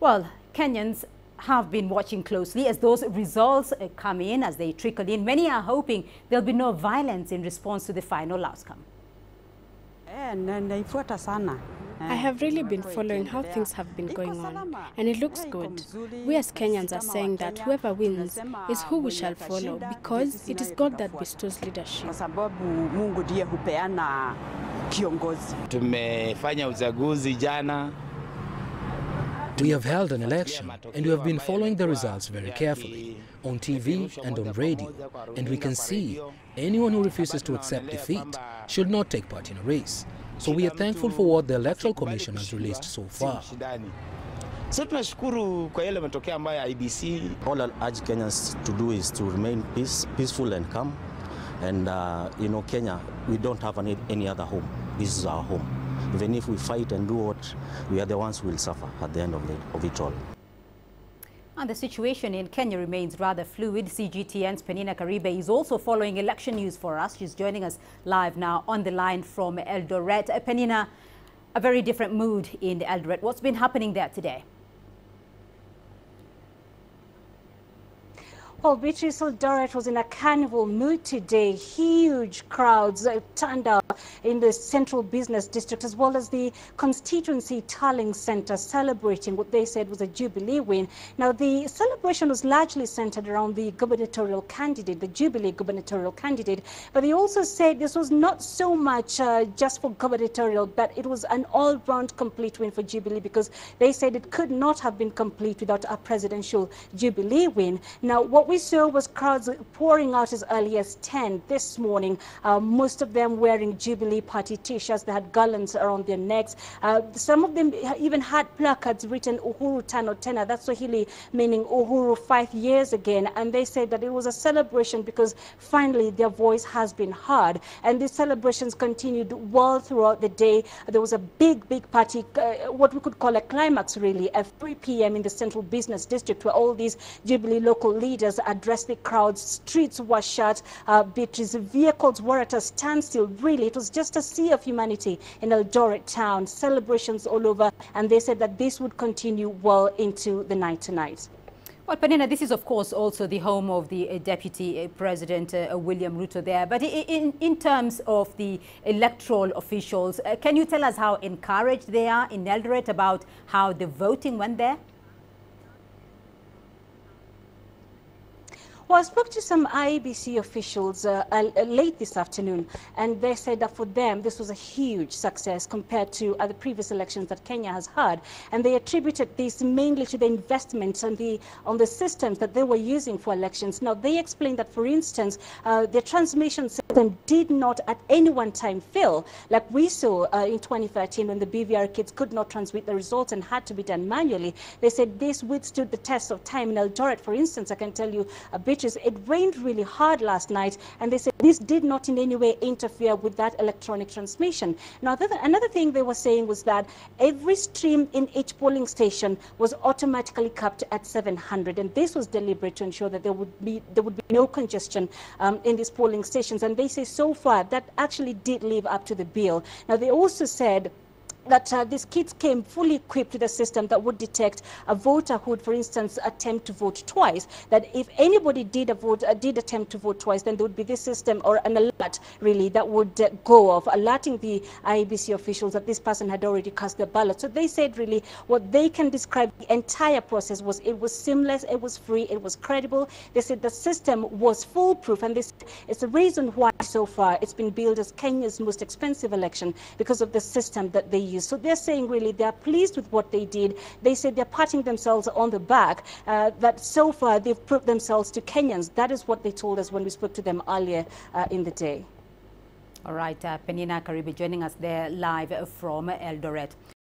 Well, Kenyans have been watching closely as those results come in, as they trickle in. Many are hoping there'll be no violence in response to the final outcome. I have really been following how things have been going on, and it looks good. We as Kenyans are saying that whoever wins is who we shall follow, because it is God that bestows leadership. Tumefanya uchaguzi jana. We have held an election and we have been following the results very carefully on TV and on radio, and we can see anyone who refuses to accept defeat should not take part in a race. So we are thankful for what the Electoral Commission has released so far. So tunashukuru kwa yale matokeo ambayo IBC. All I urge Kenyans to do is to remain peaceful and calm. And Kenya, we don't have any other home. This is our home. Even if we fight and do what, we are the ones who will suffer at the end of it all. And the situation in Kenya remains rather fluid. CGTN's Penina Karibe is also following election news for us. She's joining us live now on the line from Eldoret. Penina, a very different mood in Eldoret. What's been happening there today? Well, Beatrice, Eldoret was in a carnival mood today. Huge crowds turned out in the central business district as well as the constituency tallying center, celebrating what they said was a Jubilee win. Now, the celebration was largely centered around the gubernatorial candidate, the Jubilee gubernatorial candidate, but they also said this was not so much just for gubernatorial, but it was an all-round complete win for Jubilee, because they said it could not have been complete without a presidential Jubilee win. Now, what we saw was crowds pouring out as early as 10 this morning, most of them wearing Jubilee Party t-shirts. They had garlands around their necks. Some of them even had placards written Uhuru Tano Tena, that's Swahili meaning Uhuru 5 years again. And they said that it was a celebration because finally their voice has been heard. And these celebrations continued well throughout the day. There was a big party, what we could call a climax really, at 3 p.m. in the central business district, where all these Jubilee local leaders addressed the crowds. Streets were shut. Beatrice, vehicles were at a standstill. Really, it was just a sea of humanity in Eldoret town. Celebrations all over, and they said that this would continue well into the night tonight. Well, Penina, this is, of course, also the home of the Deputy President William Ruto there. But in terms of the electoral officials, can you tell us how encouraged they are in Eldoret about how the voting went there? Well, I spoke to some IEBC officials late this afternoon, and they said that for them, this was a huge success compared to other previous elections that Kenya has had. And they attributed this mainly to the investments on the systems that they were using for elections. Now, they explained that, for instance, the transmission system did not at any one time fail, like we saw in 2013 when the BVR kits could not transmit the results and had to be done manually. They said this withstood the test of time. In Eldoret, for instance, I can tell you a bit. It rained really hard last night, and they said this did not in any way interfere with that electronic transmission. Now, another thing they were saying was that every stream in each polling station was automatically capped at 700, and this was deliberate to ensure that there would be no congestion in these polling stations. And they say so far that actually did live up to the bill. Now, they also said that these kits came fully equipped with a system that would detect a voter who would, for instance, attempt to vote twice. That if anybody did attempt to vote twice, then there would be this system or an alert, really, that would go off, alerting the IEBC officials that this person had already cast their ballot. So they said, really, what they can describe the entire process was it was seamless, it was free, it was credible. They said the system was foolproof, and this is the reason why so far it's been billed as Kenya's most expensive election, because of the system that they use. So they're saying really they're pleased with what they did. They said they're patting themselves on the back, that so far they've proved themselves to Kenyans. That is what they told us when we spoke to them earlier in the day. All right, Penina Karibe joining us there live from Eldoret.